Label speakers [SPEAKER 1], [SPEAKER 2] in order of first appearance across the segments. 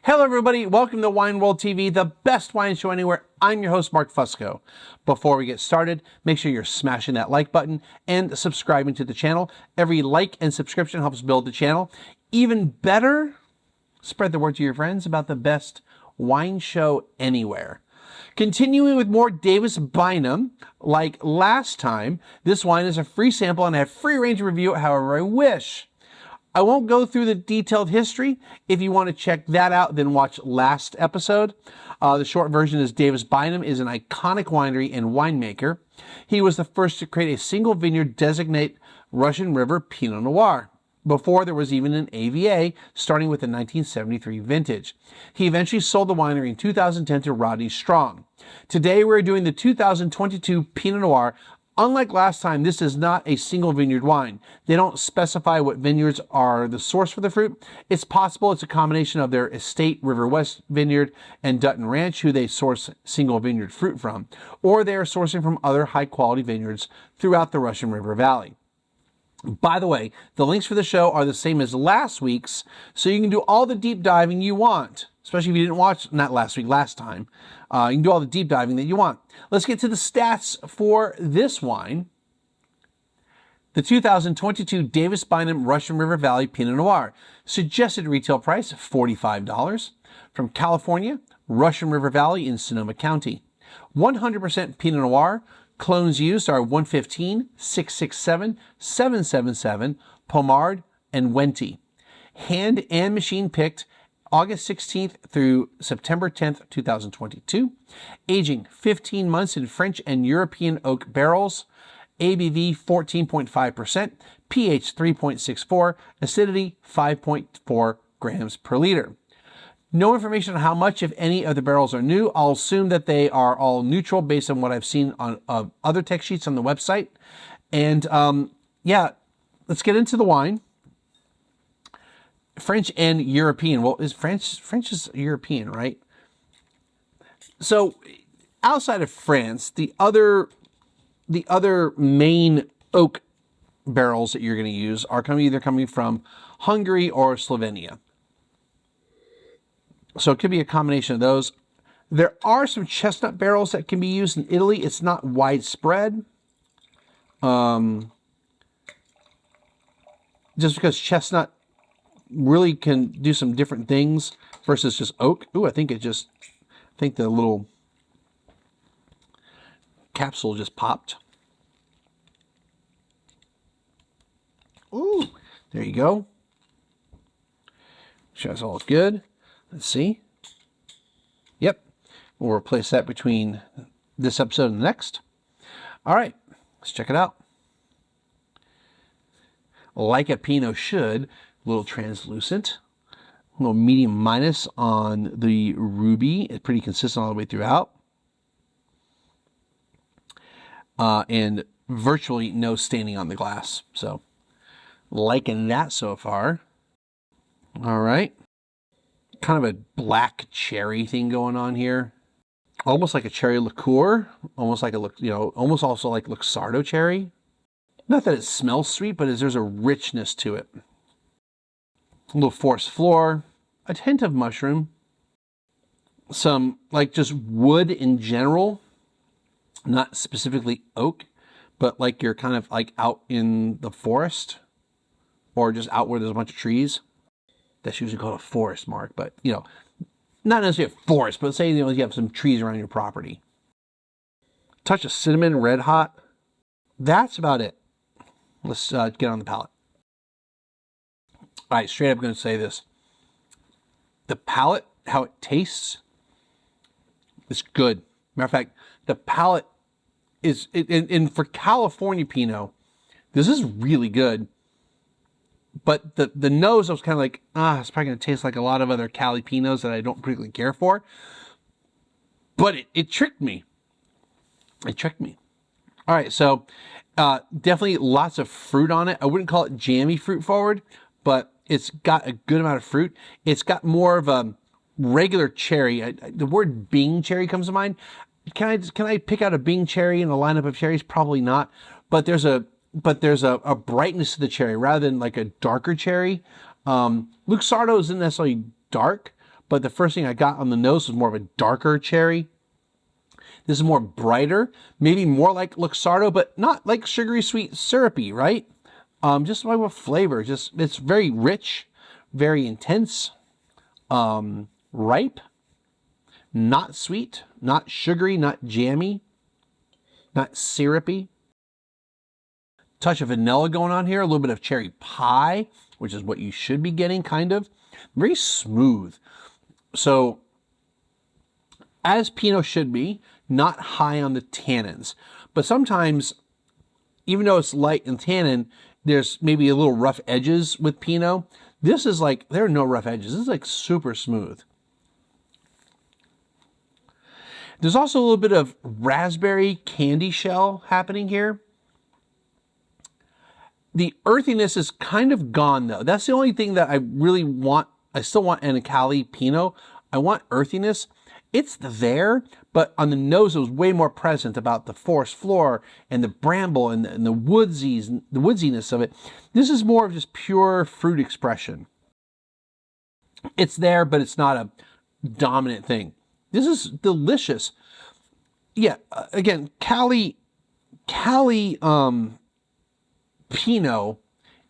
[SPEAKER 1] Hello everybody, welcome to Wine World TV, the best wine show anywhere. I'm your host, Mark Fusco. Before we get started, make sure you're smashing that like button and subscribing to the channel. Every like and subscription helps build the channel. Even better, spread the word to your friends about the best wine show anywhere. Continuing with more Davis Bynum, like last time, this wine is a free sample and I have free range to review it however I wish. I won't go through the detailed history. If you want to check that out, then watch last episode. The short version is Davis Bynum is an iconic winery and winemaker. He was the first to create a single vineyard designate Russian River Pinot Noir, before there was even an AVA, starting with the 1973 vintage. He eventually sold the winery in 2010 to Rodney Strong. Today we're doing the 2022 Pinot Noir. Unlike last time, this is not a single vineyard wine. They don't specify what vineyards are the source for the fruit. It's possible it's a combination of their estate River West Vineyard and Dutton Ranch, who they source single vineyard fruit from, or they are sourcing from other high quality vineyards throughout the Russian River Valley. By the way, the links for the show are the same as last week's, so you can do all the deep diving you want, especially if you didn't watch, not last week, last time. You can do all the deep diving that you want. Let's get to the stats for this wine. The 2022 Davis Bynum Russian River Valley Pinot Noir. Suggested retail price, $45. From California, Russian River Valley in Sonoma County. 100% Pinot Noir. Clones used are 115, 667, 777, Pomard, and Wente. Hand and machine picked August 16th through September 10th, 2022. Aging 15 months in French and European oak barrels. ABV 14.5%, pH 3.64, acidity 5.4 grams per liter. No information on how much, if any, of the barrels are new. I'll assume that they are all neutral based on what I've seen on other tech sheets on the website. And yeah, let's get into the wine. French and European. Well, French is European, right? So outside of France, the other main oak barrels that you're going to use are either coming from Hungary or Slovenia. So it could be a combination of those. There are some chestnut barrels that can be used in Italy. It's not widespread. Just because chestnut really can do some different things versus just oak. Ooh, I think the little capsule just popped. Ooh, there you go. Sure that's all good. Let's see. Yep. We'll replace that between this episode and the next. All right, let's check it out. Like a Pinot should, a little translucent, a little medium minus on the ruby. It's pretty consistent all the way throughout. And virtually no staining on the glass. So, liking that so far. All right. Kind of a black cherry thing going on here. Almost like a cherry liqueur. Almost like almost also like Luxardo cherry. Not that it smells sweet, but there's a richness to it. A little forest floor, a hint of mushroom, some like just wood in general, not specifically oak, but like you're kind of like out in the forest or just out where there's a bunch of trees. That's usually called a forest, Mark, but not necessarily a forest, but say you have some trees around your property. Touch of cinnamon, red hot. That's about it. Let's get on the palate. All right, straight up going to say this. The palate, how it tastes, is good. Matter of fact, the palate is, and for California Pinot, this is really good. But the nose, I was kind of like, it's probably going to taste like a lot of other Cali Pinots that I don't particularly care for. But it tricked me. It tricked me. All right, so definitely lots of fruit on it. I wouldn't call it jammy fruit forward, but it's got a good amount of fruit. It's got more of a regular cherry. The word Bing cherry comes to mind. Can I pick out a Bing cherry in a lineup of cherries? Probably not. But there's a brightness to the cherry rather than like a darker cherry. Luxardo isn't necessarily dark, but the first thing I got on the nose was more of a darker cherry. This is more brighter, maybe more like Luxardo, but not like sugary sweet syrupy, right? Just like with flavor, it's very rich, very intense, ripe, not sweet, not sugary, not jammy, not syrupy. Touch of vanilla going on here, a little bit of cherry pie, which is what you should be getting, kind of. Very smooth. So, as Pinot should be, not high on the tannins. But sometimes, even though it's light in tannin, there's maybe a little rough edges with Pinot. This is like, there are no rough edges. This is like super smooth. There's also a little bit of raspberry candy shell happening here. The earthiness is kind of gone though. That's the only thing that I really want. I still want in a Cali Pinot. I want earthiness. It's there, but on the nose it was way more present about the forest floor and the bramble and the woodsiness of it. This is more of just pure fruit expression. It's there, but it's not a dominant thing. This is delicious. Yeah, again, Cali Pinot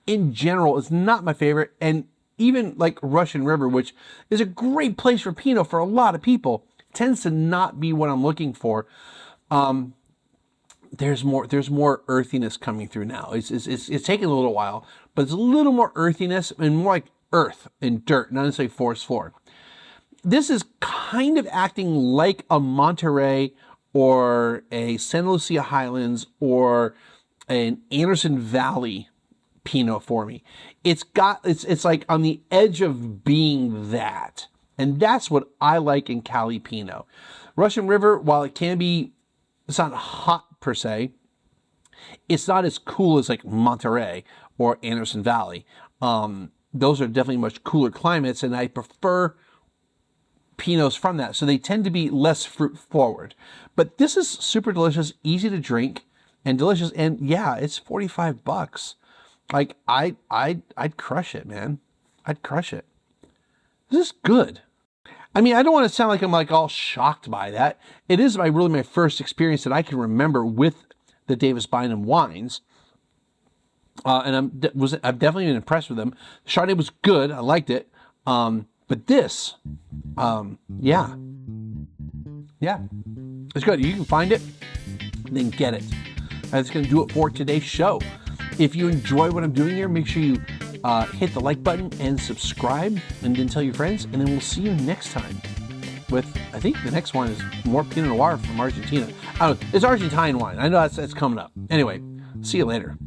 [SPEAKER 1] in general is not my favorite, and even like Russian River, which is a great place for Pinot for a lot of people, tends to not be what I'm looking for. There's more earthiness coming through now. It's taking a little while, but it's a little more earthiness and more like earth and dirt, not necessarily forest floor. This is kind of acting like a Monterey or a Santa Lucia Highlands or an Anderson Valley Pinot for me. It's like on the edge of being that. And that's what I like in Cali Pinot. Russian River, while it can be, it's not hot per se, it's not as cool as like Monterey or Anderson Valley. Those are definitely much cooler climates, and I prefer Pinots from that. So they tend to be less fruit forward. But this is super delicious, easy to drink, and delicious. And yeah, it's $45. Like I'd crush it, man. I'd crush it. This is good. I mean, I don't want to sound like I'm like all shocked by that. It is really my first experience that I can remember with the Davis Bynum wines. And I've definitely been impressed with them. The Chardonnay was good. I liked it. But this, yeah, it's good. You can find it, then get it. That's going to do it for today's show. If you enjoy what I'm doing here, make sure you hit the like button and subscribe, and then tell your friends, and then we'll see you next time with, I think the next one is more Pinot Noir from Argentina. I don't know, it's Argentine wine. I know that's coming up. Anyway, see you later.